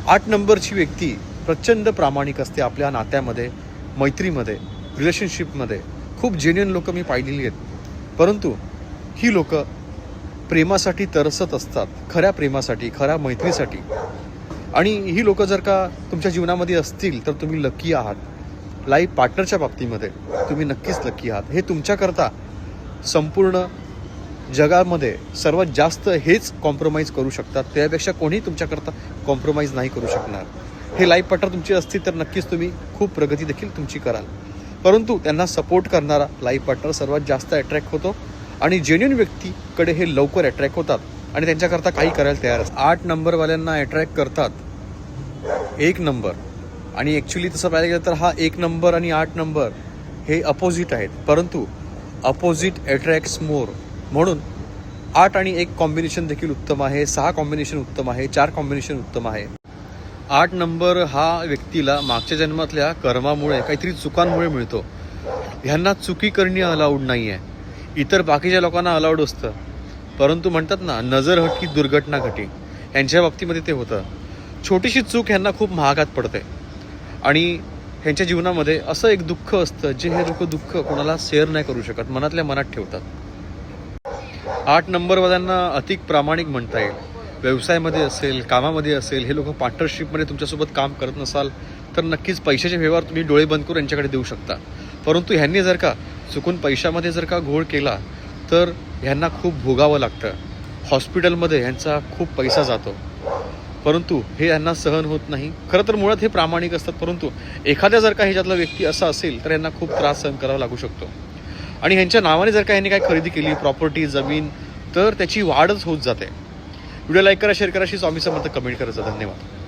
8 नंबरची व्यक्ती प्रचंड प्रामाणिक असते आपल्या नात्यामध्ये, मैत्रीमध्ये, रिलेशनशिपमध्ये. खूप जेन्युइन लोक मी पाहिलेली आहेत. परंतु ही लोक प्रेमासाठी तरसत असतात, खऱ्या प्रेमासाठी, खऱ्या मैत्रीसाठी. आणि ही लोक जर का तुमच्या जीवनामध्ये असतील तर तुम्ही लकी आहात. लाईफ पार्टनरच्या बाबतीमध्ये तुम्ही नक्कीच लकी आहात. हे तुमच्याकरता संपूर्ण जगामध्ये सर्वात जास्त हेच कॉम्प्रोमाइज करू शकतात. त्यापेक्षा कोणी तुमच्याकरता कॉम्प्रोमाइज नाही करू शकणार. हे लाईफ पार्टनर तुमचे असतील तर नक्कीच तुम्ही खूप प्रगती देखील तुमची कराल. परंतु त्यांना सपोर्ट करणारा लाईफ पार्टनर सर्वात जास्त अट्रॅक्ट होतो आणि जेन्युइन व्यक्तीकडे हे लवकर अट्रॅक्ट होतात आणि त्यांच्याकरता काही करायला तयार असतात. 8 नंबरवाल्यांना अट्रॅक्ट करतात 1 नंबर. आणि ॲक्च्युली तसं पाहायला गेलं तर हा 1 नंबर आणि 8 नंबर हे अपोजिट आहेत. परंतु अपोजिट अट्रॅक्ट्स मोर. म्हणून 8 आणि 1 कॉम्बिनेशन देखील उत्तम आहे, 6 कॉम्बिनेशन उत्तम आहे, 4 कॉम्बिनेशन उत्तम आहे. 8 नंबर हा व्यक्तीला मागच्या जन्मातल्या कर्मामुळे काहीतरी चुकांमुळे मिळतो. ह्यांना चुकी करणे अलाउड नाही आहे. इतर बाकीच्या लोकांना अलाउड असतं, परंतु म्हणतात ना, नजर हटकी दुर्घटना घटी. यांच्या बाबतीमध्ये ते होतं. छोटीशी चूक ह्यांना खूप महागात पडते आणि ह्यांच्या जीवनामध्ये असं एक दुःख असतं जे हे लोक दुःख कोणाला शेअर नाही करू शकत, मनातल्या मनात ठेवतात. 8 नंबरवाल्यांना अधिक प्रामाणिक म्हणता येईल. व्यवसायामध्ये असेल, कामामध्ये असेल, हे लोक पार्टनरशिपमध्ये तुमच्यासोबत काम करत नसाल तर नक्कीच पैशाचे व्यवहार तुम्ही डोळे बंद करून यांच्याकडे देऊ शकता. परंतु ह्यांनी जर का चुकून पैशामध्ये जर का घोळ केला तर ह्यांना खूप भोगावं लागतं. हॉस्पिटलमध्ये ह्यांचा खूप पैसा जातो, परंतु हे यांना सहन होत नाही. खरं तर मुळात हे प्रामाणिक असतात, परंतु एखाद्या जर का ह्याच्यातला व्यक्ती असा असेल तर यांना खूप त्रास सहन करावा लागू शकतो. आणि ह्यांच्या नावाने जर का ह्यांनी काय खरेदी केली, प्रॉपर्टी, जमीन, तर त्याची वाढच होत जाते. व्हिडिओ लाईक करा, शेअर करा, स्वामी समर्थ कमेंट करायचं. धन्यवाद.